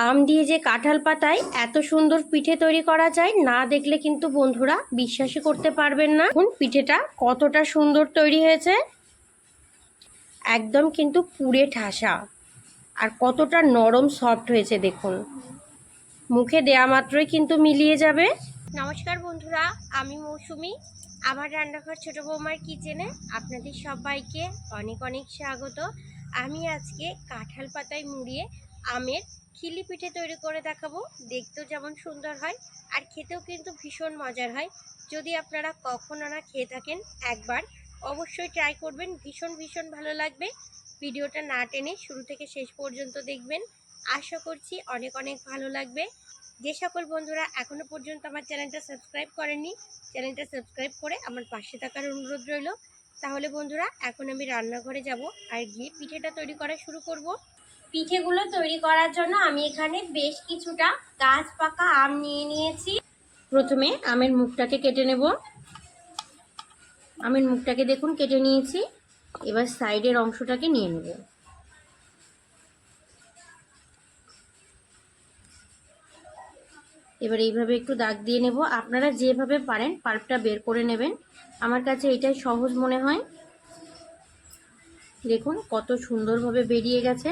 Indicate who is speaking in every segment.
Speaker 1: আম দিয়ে যে কাঁঠাল পাতায় এত সুন্দর পিঠে তৈরি করা যায়, না দেখলে কিন্তু বন্ধুরা বিশ্বাসই করতে পারবেন না। এখন পিঠেটা কতটা সুন্দর তৈরি হয়েছে, একদম কিন্তু পুড়ে ঠাসা, আর কতটা নরম সফট হয়েছে দেখুন, মুখে দেয়া মাত্রই কিন্তু মিলিয়ে যাবে। নমস্কার বন্ধুরা, আমি মৌসুমি। আমার রান্নাঘর ছোট বৌমার কিচেনে আপনাদের সবাইকে অনেক অনেক স্বাগত। আমি আজকে কাঁঠাল পাতায় মুড়িয়ে আমের খিলি পিঠে তৈরি করে দেখাবো। দেখতেও যেমন সুন্দর হয় আর খেতেও কিন্তু ভীষণ মজার হয়। যদি আপনারা কখনো না খেয়ে থাকেন, একবার অবশ্যই ট্রাই করবেন, ভীষণ ভীষণ ভালো লাগবে। ভিডিওটা না টেনে শুরু থেকে শেষ পর্যন্ত দেখবেন, আশা করছি অনেক অনেক ভালো লাগবে। যে সকল বন্ধুরা এখনো পর্যন্ত আমার চ্যানেলটা সাবস্ক্রাইব করেননি, চ্যানেলটা সাবস্ক্রাইব করে আমার পাশে থাকার অনুরোধ রইল। তাহলে বন্ধুরা এখন আমি রান্নাঘরে যাব আর গিয়ে পিঠেটা তৈরি করা শুরু করব। পিঠেগুলো তৈরি করার জন্য আমি এখানে বেশ কিছুটা গাছ পাকা আম নিয়ে নিয়েছি। প্রথমে আমের মুখটাকে কেটে নেব। আমের মুখটাকে দেখুন কেটে নিয়েছি। এবার সাইডের অংশটাকে নিয়ে নেব। এবার এইভাবে একটু দাগ দিয়ে নেব। আপনারা যেভাবে পারেন পাল্পটা বের করে নেবেন, আমার কাছে এটাই সহজ মনে হয়। দেখুন কত সুন্দরভাবে বেরিয়ে গেছে।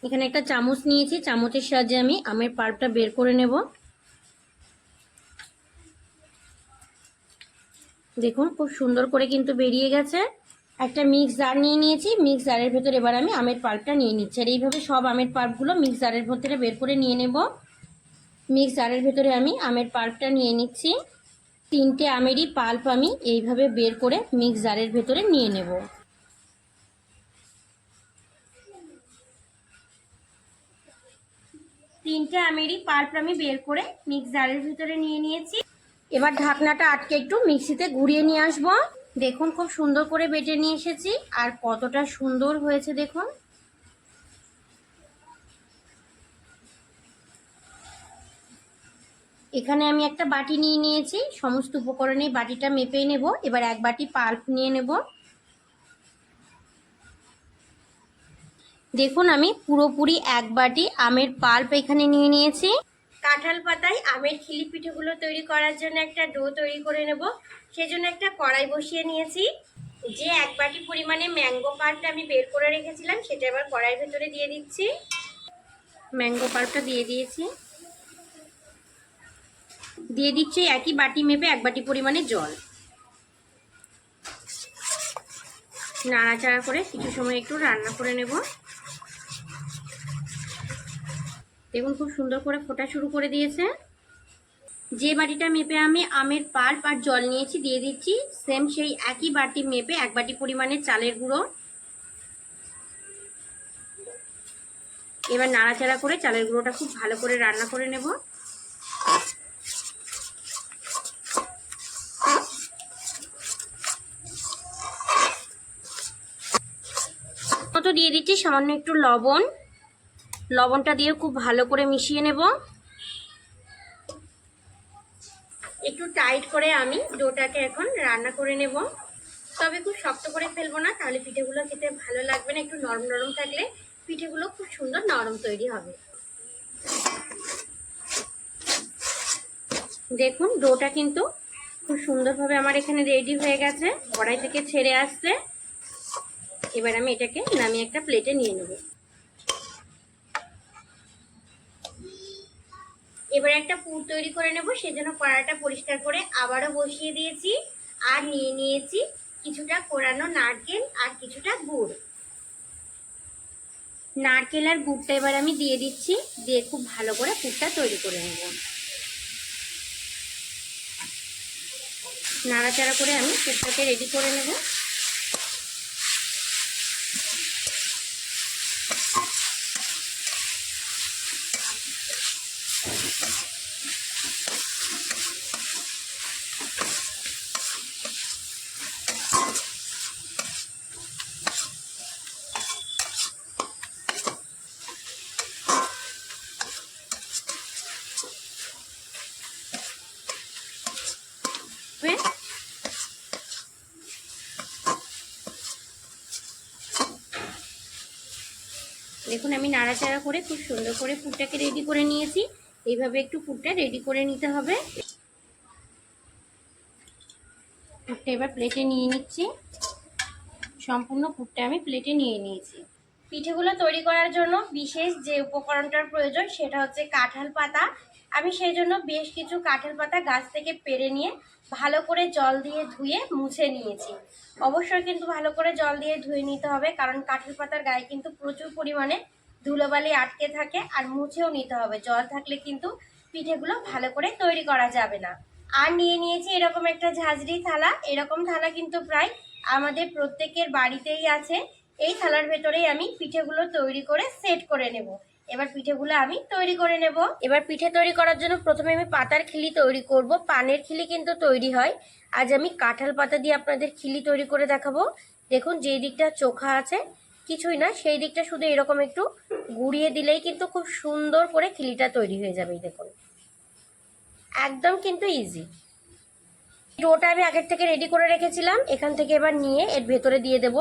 Speaker 1: এখানে একটা চামচ নিয়েছি, চামচের সাহায্যে আমি আমের পাল্পটা বের করে নেব। দেখুন খুব সুন্দর করে কিন্তু বেরিয়ে গেছে। একটা মিক্স জার নিয়ে নিয়েছি, মিক্স জারের ভেতরে এবার আমি আমের পাল্পটা নিয়ে নিচ্ছি। আর এইভাবে সব আমের পাল্পগুলো মিক্স জারের ভেতরে বের করে নিয়ে নেব। মিক্স জারের ভেতরে আমি আমের পাল্পটা নিয়ে নিচ্ছি। তিনটে আমেরই পাল্প আমি এইভাবে বের করে মিক্স জারের ভেতরে নিয়ে নেব। তিনটে আমেরই পাল্প আমি বের করে মিক্স জারের ভেতরে নিয়ে নিয়েছি। এবার ঢাকনাটা আটকে একটু মিক্সিতে ঘুরিয়ে নিয়ে আসবো। দেখুন খুব সুন্দর করে বেটে নিয়ে এসেছি, আর কতটা সুন্দর হয়েছে দেখুন। এখানে আমি একটা বাটি নিয়ে নিয়েছি, সমস্ত উপকরণে বাটিটা মেপে নেব। এবার এক বাটি পাল্প নিয়ে নেব। দেখুন আমি পুরোপুরি এক বাটি আমের পাল্প এখানে নিয়ে নিয়েছি। কাঁঠাল পাতায় আমের খিলি পিঠেগুলো তৈরি করার জন্য একটা ডো তৈরি করে নেব। সেজন্য একটা কড়াই বসিয়ে নিয়েছি। যে এক বাটি পরিমাণে ম্যাঙ্গো পাল্পটা আমি বের করে রেখেছিলাম সেটা এবার কড়াইয়ের ভেতরে দিয়ে দিচ্ছি। ম্যাঙ্গো পাল্পটা দিয়ে দিয়েছি। দিয়ে দিচ্ছি একই বাটি মেপে এক বাটি পরিমাণে জল। নাড়াচাড়া করে কিছু সময় একটু রান্না করে নেব। দেখুন খুব সুন্দর করে ফোটা শুরু করে দিয়েছে। যে বাটিটা মেপে আমি আমের পাল্প আর জল নিয়েছি দিয়ে দিচ্ছি সেম সেই একই বাটি মেপে এক বাটি পরিমাণে চালের গুঁড়ো। এবার নাড়াচাড়া করে চালের গুঁড়োটা খুব ভালো করে রান্না করে নেব। তো দিয়ে দিচ্ছি সামান্য একটু লবণ। লবণটা দিয়ে খুব ভালো করে মিশিয়ে নেব। একটু টাইট করে আমি ডোটাকে এখন রান্না করে নেব। তবে খুব শক্ত করে ফেলবো না, তাহলে পিঠেগুলো খেতে ভালো লাগবে না। একটু নরম নরম থাকলে পিঠেগুলো খুব সুন্দর নরম তৈরি হবে। দেখুন ডোটা কিন্তু খুব সুন্দরভাবে আমার এখানে রেডি হয়ে গেছে, কড়াই থেকে ছেড়ে আসছে। এবার আমি এটাকে নামিয়ে একটা প্লেটে নিয়ে নেব। এবার একটা পুর তৈরি করে নেব। সেজন্য কড়াইটা পরিষ্কার করে আবারও বসিয়ে দিয়েছি। আর নিয়ে নিয়েছি কিছুটা কোরানো নারকেল আর কিছুটা গুড়। নারকেল আর গুড়টা এবার আমি দিয়ে দিচ্ছি, দিয়ে খুব ভালো করে পুরটা তৈরি করে নেব। নাড়াচাড়া করে আমি পুরটাকে রেডি করে নেব। দেখুন আমি নাড়াচাড়া করে খুব সুন্দর করে পুরটাকে রেডি করে নিয়েছি। এইভাবে একটু পুরটা রেডি করে নিতে হবে। পুরটা এবার প্লেটে নিয়ে নিচ্ছি। সম্পূর্ণ পুরটা আমি প্লেটে নিয়ে নিয়েছি। পিঠেগুলো তৈরি করার জন্য বিশেষ যে উপকরণটার প্রয়োজন সেটা হচ্ছে কাঁঠাল পাতা। আমি সেই জন্য বেশ কিছু কাঁঠাল পাতা গাছ থেকে পেড়ে নিয়ে ভালো করে জল দিয়ে ধুয়ে মুছে নিয়েছি। অবশ্যই কিন্তু ভালো করে জল দিয়ে ধুয়ে নিতে হবে, কারণ কাঁঠাল পাতার গায়ে কিন্তু প্রচুর পরিমাণে ধুলোবালি আটকে থাকে। আর মুছেও নিতে হবে, জল থাকলে কিন্তু পিঠেগুলো ভালো করে তৈরি করা যাবে না। আর নিয়ে নিয়েছি এরকম একটা ঝাঁঝরি থালা। এরকম থালা কিন্তু প্রায় আমাদের প্রত্যেকের বাড়িতেই আছে। এই থালার ভেতরেই আমি পিঠেগুলো তৈরি করে সেট করে নেব। এবার পিঠেগুলো আমি তৈরি করে নেব। এবার পিঠে তৈরি করার জন্য প্রথমে আমি পাতার খিলি তৈরি করব। পানের খিলি কিন্তু তৈরি হয়, আজ আমি কাঁঠাল পাতা দিয়ে আপনাদের খিলি তৈরি করে দেখাবো। দেখুন যেই দিকটা চোখা আছে কিছুই না, সেই দিকটা শুধু এরকম একটু গুঁড়িয়ে দিলেই কিন্তু খুব সুন্দর করে খিলিটা তৈরি হয়ে যাবে। দেখুন একদম কিন্তু ইজি। ডোটা আমি আগের থেকে রেডি করে রেখেছিলাম, এখান থেকে এবার নিয়ে এর ভেতরে দিয়ে দেব।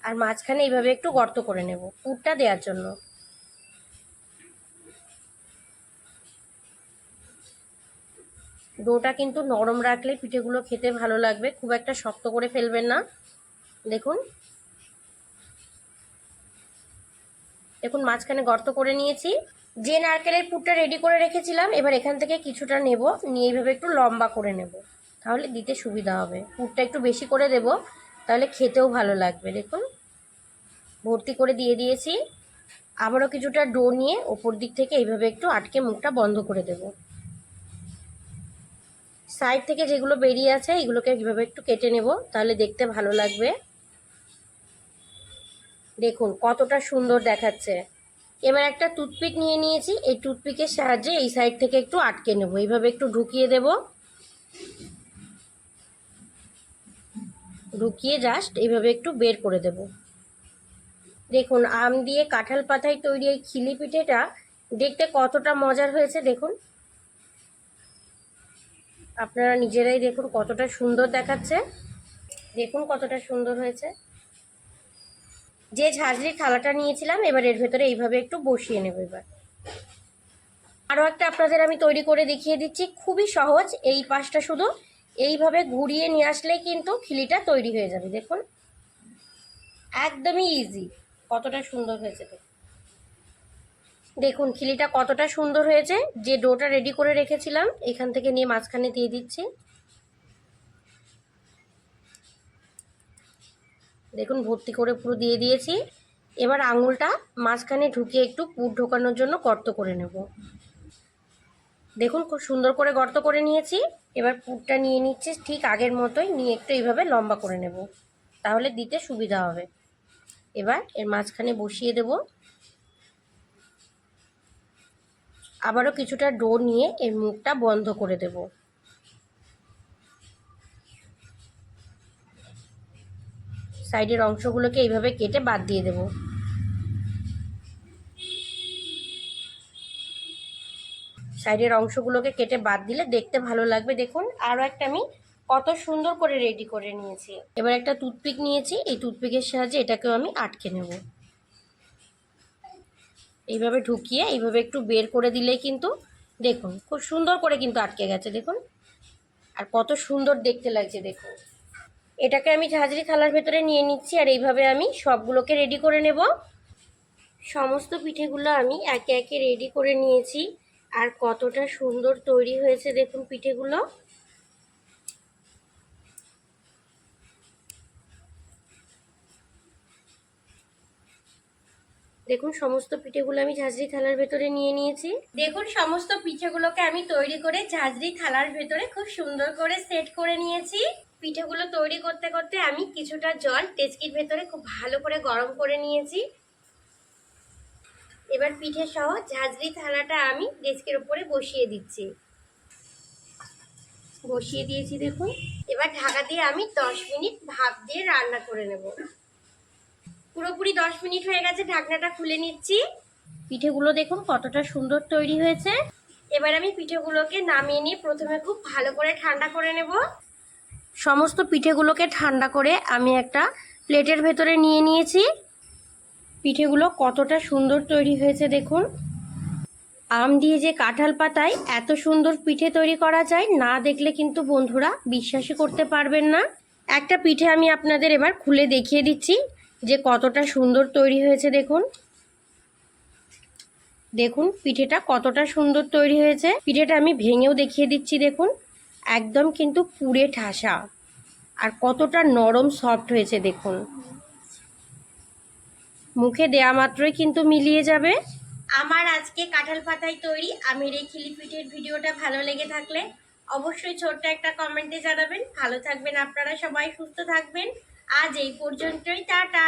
Speaker 1: আর মাঝখানে এইভাবে একটু গর্ত করে নেব পুরটা দেওয়ার জন্য। ডোটা কিন্তু নরম রাখলে পিঠেগুলো খেতে ভালো লাগবে, খুব একটা শক্ত করে ফেলবেন না। দেখুন দেখুন মাঝখানে গর্ত করে নিয়েছি। যে নারকেলের পুরটা রেডি করে রেখেছিলাম এবার এখান থেকে কিছুটা নেব, নিয়ে এইভাবে একটু লম্বা করে নেব, তাহলে দিতে সুবিধা হবে। পুরটা একটু বেশি করে দেব, তাহলে খেতেও ভালো লাগবে। দেখুন ভর্তি করে দিয়ে দিয়েছি। আবারও কিছুটা ডো নিয়ে ওপর দিক থেকে এইভাবে একটু আটকে মুখটা বন্ধ করে দেব। সাইড থেকে যেগুলো বেরিয়ে আছে এগুলোকে এইভাবে একটু কেটে নেব, তাহলে দেখতে ভালো লাগবে। দেখুন কতটা সুন্দর দেখাচ্ছে। এবার একটা টুথপিক নিয়ে নিয়েছি, এই টুথপিকের সাহায্যে এই সাইড থেকে একটু আটকে নেব, এইভাবে একটু ঢুকিয়ে দেব। ঢুকিয়ে জাস্ট এইভাবে একটু বের করে দেব। দেখুন আম দিয়ে কাঁঠাল পাতায় তৈরি এই খিলি পিঠেটা দেখতে কতটা মজার হয়েছে। দেখুন আপনারা নিজেরাই দেখুন কতটা সুন্দর দেখাচ্ছে। দেখুন কতটা সুন্দর হয়েছে। যে ঝাঁঝরির থালাটা নিয়েছিলাম এবার এর ভেতরে এইভাবে একটু বসিয়ে নেব। এবার আরও একটা আপনাদের আমি তৈরি করে দেখিয়ে দিচ্ছি, খুবই সহজ। এই পাশটা শুধু এইভাবে ঘুরিয়ে নিয়ে আসলেই কিন্তু খিলিটা তৈরি হয়ে যাবে। দেখুন একদমই ইজি, কতটা সুন্দর হয়েছে। দেখুন খিলিটা কতটা সুন্দর হয়েছে। যে ডোটা রেডি করে রেখেছিলাম এখান থেকে নিয়ে মাঝখানে দিয়ে দিচ্ছি। দেখুন ভর্তি করে পুরো দিয়ে দিয়েছি। এবার আঙুলটা মাঝখানে ঢুকিয়ে একটু পুর ঢোকানোর জন্য গর্ত করে নেব। দেখুন খুব সুন্দর করে গর্ত করে নিয়েছি। এবার পুরটা নিয়ে নিচ্ছি ঠিক আগের মতোই, নিয়ে একটু এইভাবে লম্বা করে নেব, তাহলে দিতে সুবিধা হবে। এবার এর মাঝখানে বসিয়ে দেব। আবারও কিছুটা ডো নিয়ে এর মুখটা বন্ধ করে দেব। সাইডের অংশগুলোকে এইভাবে কেটে বাদ দিয়ে দেব। সাইডের অংশগুলোকে কেটে বাদ দিলে দেখতে ভালো লাগবে। দেখুন আরও একটা আমি কত সুন্দর করে রেডি করে নিয়েছি। এবার একটা টুথপিক নিয়েছি, এই টুথপিকের সাহায্যে এটাকেও আমি আটকে নেব। এইভাবে ঢুকিয়ে এইভাবে একটু বের করে দিলে কিন্তু দেখুন খুব সুন্দর করে কিন্তু আটকে গেছে। দেখুন আর কত সুন্দর দেখতে লাগছে। দেখুন এটাকে আমি ঝাঁঝরি থালার ভেতরে নিয়ে নিচ্ছি, আর এইভাবে আমি সবগুলোকে রেডি করে নেব। সমস্ত পিঠেগুলো আমি একে একে রেডি করে নিয়েছি, আর কতটা সুন্দর তৈরি হয়েছে দেখুন পিঠেগুলো। দেখুন সমস্ত পিঠেগুলো আমি ঝাঁঝরি থালার ভেতরে নিয়ে নিয়েছি। দেখুন সমস্ত পিঠেগুলোকে আমি তৈরি করে ঝাঁঝরি থালার ভেতরে খুব সুন্দর করে সেট করে নিয়েছি। পিঠেগুলো তৈরি করতে করতে আমি কিছুটা জল ডেচকির ভেতরে খুব ভালো করে গরম করে নিয়েছি। এবার পিঠে সহ ঝাঁঝরি থালাটা আমি ডেচকির উপরে বসিয়ে দিচ্ছি। বসিয়ে দিয়েছি দেখুন। এবার ঢাকা দিয়ে আমি 10 মিনিট ভাপ দিয়ে রান্না করে নেব। পুরোপুরি 10 মিনিট হয়ে গেছে, ঢাকনাটা খুলে নিচ্ছি। পিঠেগুলো দেখুন কতটা সুন্দর তৈরি হয়েছে। এবার আমি পিঠেগুলোকে নামিয়ে নিয়ে প্রথমে খুব ভালো করে ঠান্ডা করে নেব। সমস্ত পিঠেগুলোকে ঠান্ডা করে আমি একটা প্লেটের ভেতরে নিয়ে নিয়েছি। পিঠেগুলো কতটা সুন্দর তৈরি হয়েছে দেখুন। আম দিয়ে যে কাঁঠাল পাতায় এত সুন্দর পিঠে তৈরি করা যায়, না দেখলে কিন্তু বন্ধুরা বিশ্বাসই করতে পারবেন না। একটা পিঠে আমি আপনাদের এবার খুলে দেখিয়ে দিচ্ছি যে কতটা সুন্দর তৈরি হয়েছে। দেখুন দেখুন পিঠেটা কতটা সুন্দর তৈরি হয়েছে। পিঠেটা আমি ভেঙেও দেখিয়ে দিচ্ছি। দেখুন একদম কিন্তু পুড়ে ঠাসা, আর কতটা নরম সফট হয়েছে দেখুন। মুখে দেয়া মাত্রই কিন্তু মিলিয়ে যাবে। আমার আজকে কাঁঠাল পাতায় তৈরি আমের এই খিলি পিঠের ভিডিওটা ভালো লেগে থাকলে অবশ্যই ছোট্ট একটা কমেন্টে জানাবেন। ভালো থাকবেন আপনারা সবাই, সুস্থ থাকবেন। আজ এই পর্যন্তই, টাটা।